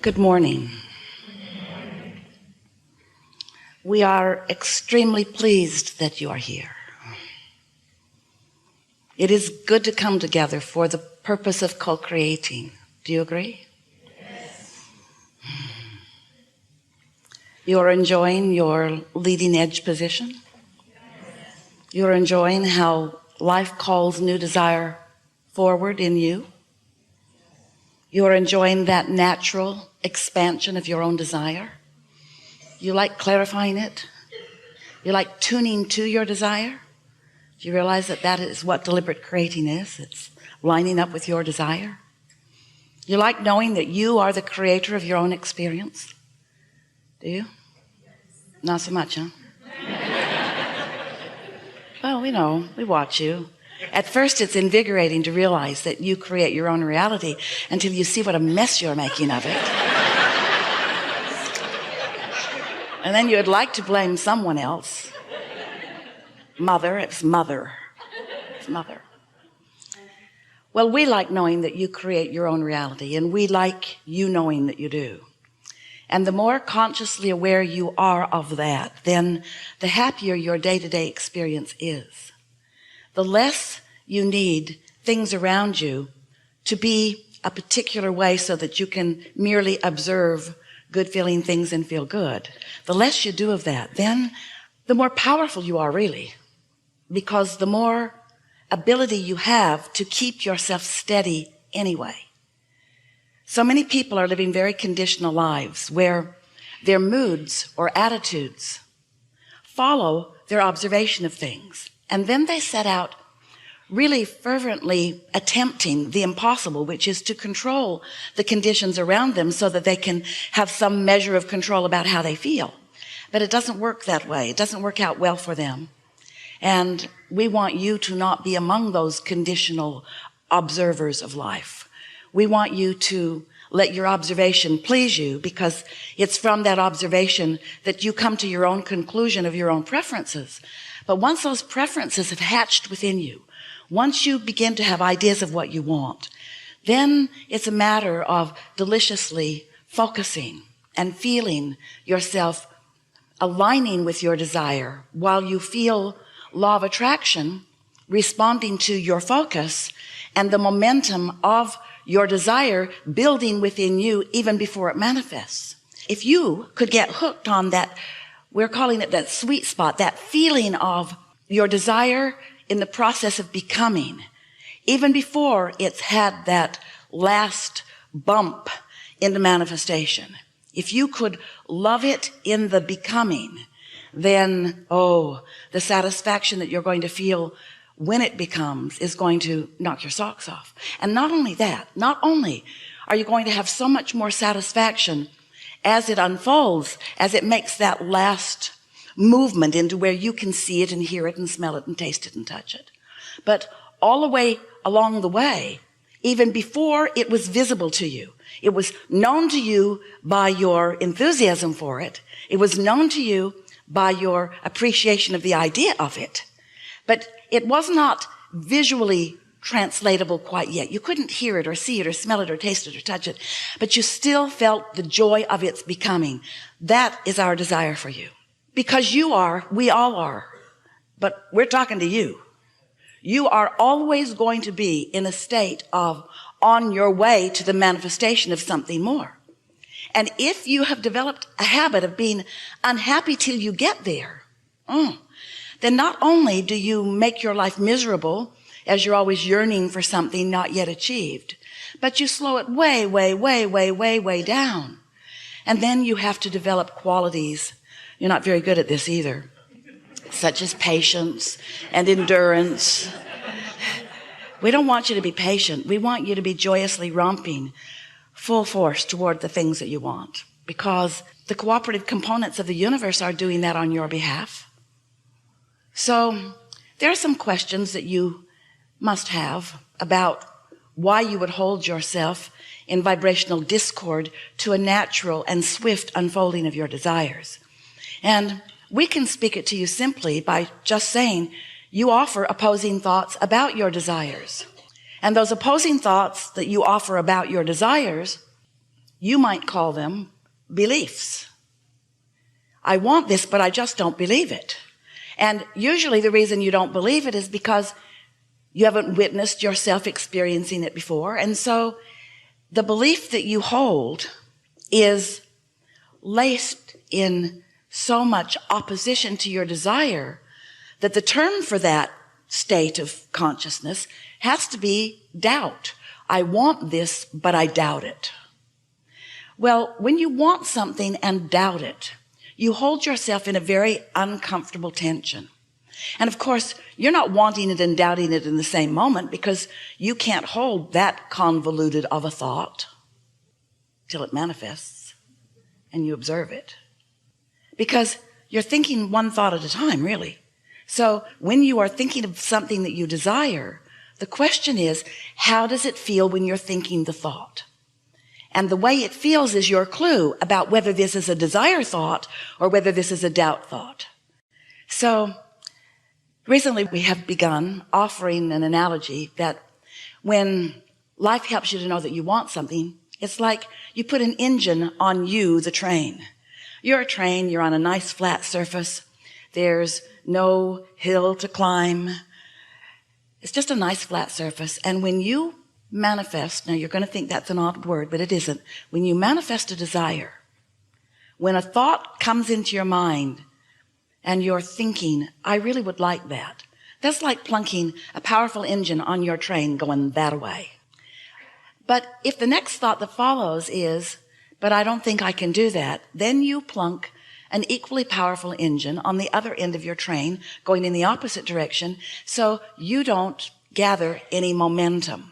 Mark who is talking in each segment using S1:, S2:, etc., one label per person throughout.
S1: Good morning. We are extremely pleased that you are here. It is good to come together for the purpose of co-creating. Do you agree?
S2: Yes.
S1: You are enjoying your leading edge position?
S2: Yes.
S1: You are enjoying how life calls new desire forward in you? You are enjoying that natural expansion of your own desire? You like clarifying it? You like tuning to your desire? Do you realize that that is what deliberate creating is? It's lining up with your desire. You like knowing that you are the creator of your own experience? Do you? Not so much, huh? Well, we know, we watch you. At first, it's invigorating to realize that you create your own reality until you see what a mess you're making of it. And then you'd like to blame someone else. Mother, it's mother. It's mother. Well, we like knowing that you create your own reality, and we like you knowing that you do. And the more consciously aware you are of that, then the happier your day-to-day experience is. The less you need things around you to be a particular way so that you can merely observe good feeling things and feel good. The less you do of that, then the more powerful you are really, because the more ability you have to keep yourself steady anyway. So many people are living very conditional lives where their moods or attitudes follow their observation of things. And then they set out really fervently attempting the impossible, which is to control the conditions around them so that they can have some measure of control about how they feel. But it doesn't work that way. It doesn't work out well for them. And we want you to not be among those conditional observers of life. We want you to let your observation please you, because it's from that observation that you come to your own conclusion of your own preferences. But once those preferences have hatched within you, once you begin to have ideas of what you want, then it's a matter of deliciously focusing and feeling yourself aligning with your desire while you feel law of attraction responding to your focus and the momentum of your desire building within you even before it manifests. If you could get hooked on that, we're calling it that sweet spot, that feeling of your desire in the process of becoming, even before it's had that last bump in the manifestation. If you could love it in the becoming, then, the satisfaction that you're going to feel when it becomes is going to knock your socks off. And not only that, not only are you going to have so much more satisfaction as it unfolds, as it makes that last movement into where you can see it and hear it and smell it and taste it and touch it, but all the way along the way, even before it was visible to you, it was known to you by your enthusiasm for it. It was known to you by your appreciation of the idea of it, but it was not visually translatable quite yet. You couldn't hear it or see it or smell it or taste it or touch it, but you still felt the joy of its becoming. That is our desire for you, because you are, we all are, but we're talking to you. You are always going to be in a state of on your way to the manifestation of something more. And if you have developed a habit of being unhappy till you get there, then not only do you make your life miserable as you're always yearning for something not yet achieved, but you slow it way, way, way, way, way, way down. And then you have to develop qualities. You're not very good at this either, such as patience and endurance. We don't want you to be patient. We want you to be joyously romping full force toward the things that you want, because the cooperative components of the universe are doing that on your behalf. So there are some questions that you must have about why you would hold yourself in vibrational discord to a natural and swift unfolding of your desires. And we can speak it to you simply by just saying you offer opposing thoughts about your desires. And those opposing thoughts that you offer about your desires You might call them beliefs. I want this, but I just don't believe it. And usually the reason you don't believe it is because you haven't witnessed yourself experiencing it before. And so the belief that you hold is laced in so much opposition to your desire that the term for that state of consciousness has to be doubt. I want this, but I doubt it. Well, when you want something and doubt it, you hold yourself in a very uncomfortable tension. And of course, you're not wanting it and doubting it in the same moment, because you can't hold that convoluted of a thought till it manifests and you observe it, because you're thinking one thought at a time, really. So when you are thinking of something that you desire, the question is, how does it feel when you're thinking the thought? And the way it feels is your clue about whether this is a desire thought or whether this is a doubt thought. So recently we have begun offering an analogy that when life helps you to know that you want something, it's like you put an engine on you, the train. You're a train, you're on a nice flat surface. There's no hill to climb. It's just a nice flat surface. And when you manifest, now you're going to think that's an odd word, but it isn't. When you manifest a desire, when a thought comes into your mind and you're thinking, I really would like that, that's like plunking a powerful engine on your train going that way. But if the next thought that follows is, but I don't think I can do that, then you plunk an equally powerful engine on the other end of your train going in the opposite direction, so you don't gather any momentum.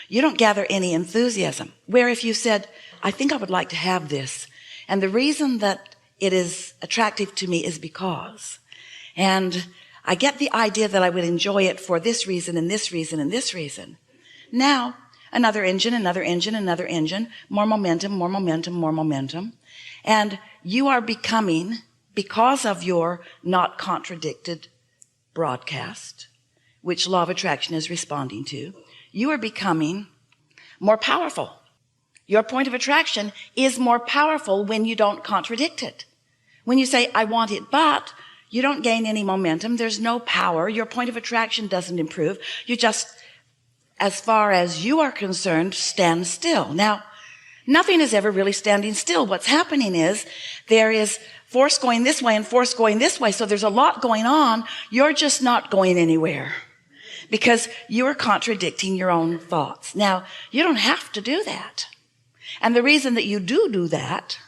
S1: You don't gather any enthusiasm. Where if you said, I think I would like to have this, and the reason that it is attractive to me is because, and I get the idea that I would enjoy it for this reason and this reason and this reason. Now, another engine, another engine, another engine, more momentum, more momentum, more momentum. And you are becoming, because of your not contradicted broadcast, which law of attraction is responding to, you are becoming more powerful. Your point of attraction is more powerful when you don't contradict it. When you say, I want it, but you don't gain any momentum. There's no power. Your point of attraction doesn't improve. You just, as far as you are concerned, stand still. Now, nothing is ever really standing still. What's happening is there is force going this way and force going this way. So there's a lot going on. You're just not going anywhere because you are contradicting your own thoughts. Now, you don't have to do that. And the reason that you do that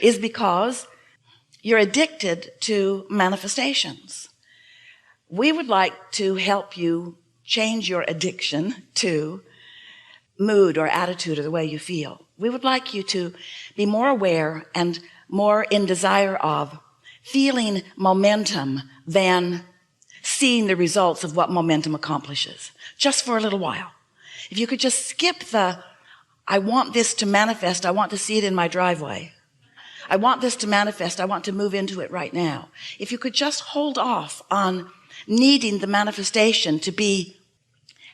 S1: is because you're addicted to manifestations. We would like to help you change your addiction to mood or attitude or the way you feel. We would like you to be more aware and more in desire of feeling momentum than seeing the results of what momentum accomplishes, just for a little while. If you could just skip the, I want this to manifest, I want to see it in my driveway. I want this to manifest, I want to move into it right now. If you could just hold off on needing the manifestation to be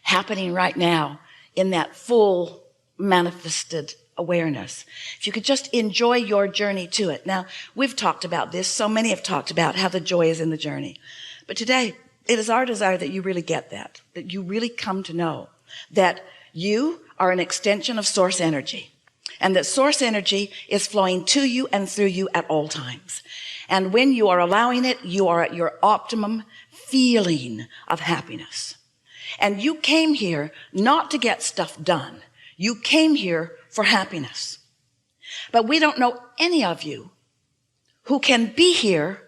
S1: happening right now in that full manifested awareness. If you could just enjoy your journey to it. Now, we've talked about this. So many have talked about how the joy is in the journey. But today, it is our desire that you really get that you really come to know that you are an extension of source energy, and that source energy is flowing to you and through you at all times. And when you are allowing it, you are at your optimum feeling of happiness. And you came here not to get stuff done. You came here for happiness. But we don't know any of you who can be here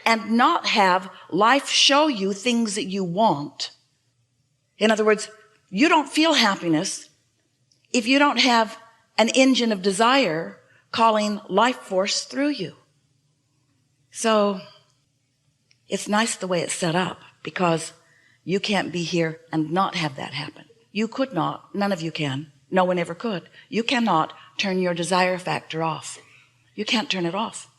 S1: and not have life show you things that you want. In other words, you don't feel happiness if you don't have an engine of desire calling life force through you. So it's nice the way it's set up, because you can't be here and not have that happen. You could not. None of you can. No one ever could. You cannot turn your desire factor off. You can't turn it off,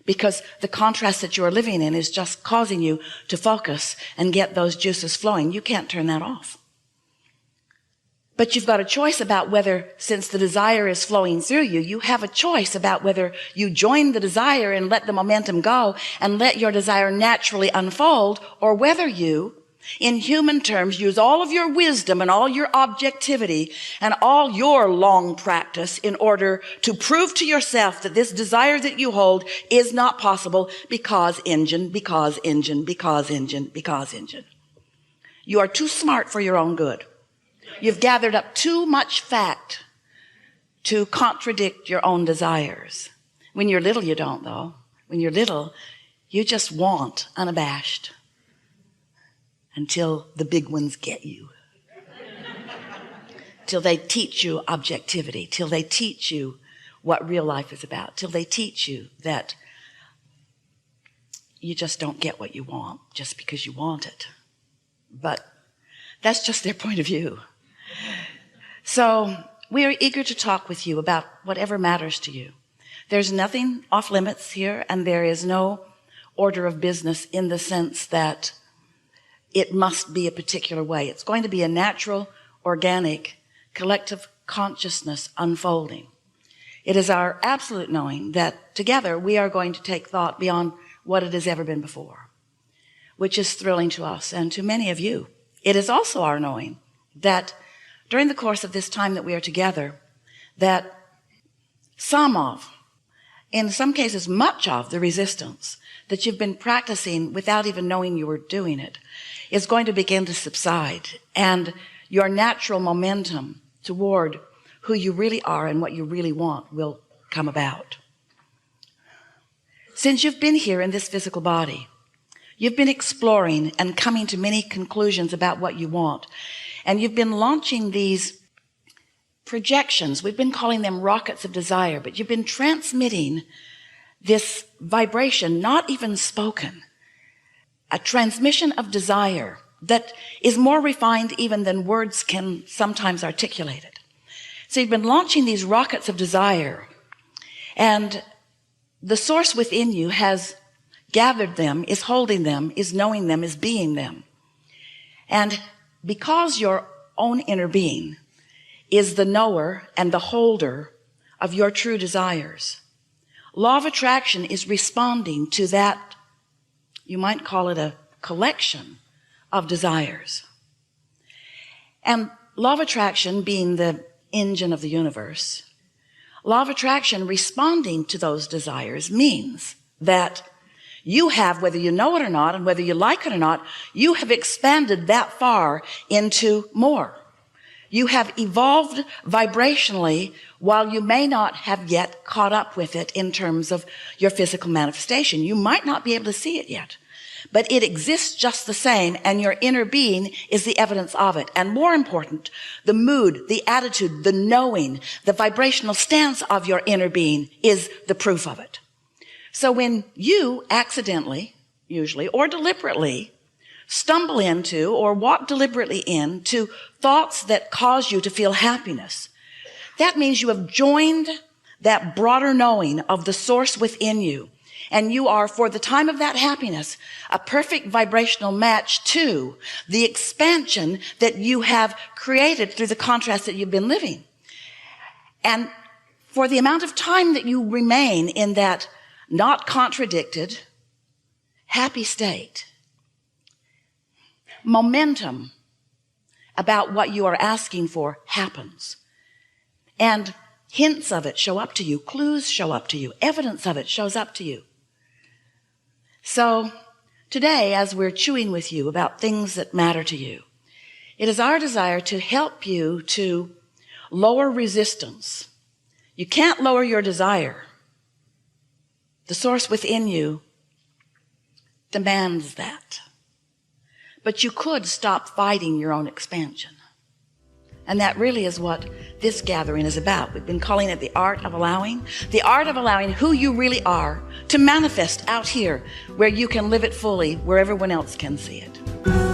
S1: because the contrast that you're living in is just causing you to focus and get those juices flowing. You can't turn that off. But you've got a choice about whether, since the desire is flowing through you, you have a choice about whether you join the desire and let the momentum go and let your desire naturally unfold, or whether you, in human terms, use all of your wisdom and all your objectivity and all your long practice in order to prove to yourself that this desire that you hold is not possible because engine. You are too smart for your own good. You've gathered up too much fact to contradict your own desires. When you're little, you don't, though. When you're little, you just want unabashed until the big ones get you. Till they teach you objectivity, till they teach you what real life is about, till they teach you that you just don't get what you want just because you want it. But that's just their point of view. So we are eager to talk with you about whatever matters to you. There's nothing off limits here, and there is no order of business in the sense that it must be a particular way. It's going to be a natural, organic, collective consciousness unfolding. It is our absolute knowing that together we are going to take thought beyond what it has ever been before, which is thrilling to us and to many of you. It is also our knowing that during the course of this time that we are together, that in some cases, much of the resistance that you've been practicing without even knowing you were doing it is going to begin to subside, and your natural momentum toward who you really are and what you really want will come about. Since you've been here in this physical body, you've been exploring and coming to many conclusions about what you want. And you've been launching these projections. We've been calling them rockets of desire, but you've been transmitting this vibration, not even spoken, a transmission of desire that is more refined even than words can sometimes articulate it. So you've been launching these rockets of desire, and the source within you has gathered them, is holding them, is knowing them, is being them. And because your own inner being is the knower and the holder of your true desires, law of attraction is responding to that, you might call it a collection of desires. And law of attraction being the engine of the universe, law of attraction responding to those desires means that you have, whether you know it or not, and whether you like it or not, you have expanded that far into more. You have evolved vibrationally while you may not have yet caught up with it in terms of your physical manifestation. You might not be able to see it yet, but it exists just the same, and your inner being is the evidence of it. And more important, the mood, the attitude, the knowing, the vibrational stance of your inner being is the proof of it. So when you accidentally, usually, or deliberately stumble into or walk deliberately into thoughts that cause you to feel happiness, that means you have joined that broader knowing of the source within you. And you are, for the time of that happiness, a perfect vibrational match to the expansion that you have created through the contrast that you've been living. And for the amount of time that you remain in that not contradicted, happy state, momentum about what you are asking for happens. And hints of it show up to you, clues show up to you, evidence of it shows up to you. So today, as we're chewing with you about things that matter to you, it is our desire to help you to lower resistance. You can't lower your desire. The source within you demands that. But you could stop fighting your own expansion. And that really is what this gathering is about. We've been calling it the art of allowing who you really are to manifest out here where you can live it fully, where everyone else can see it.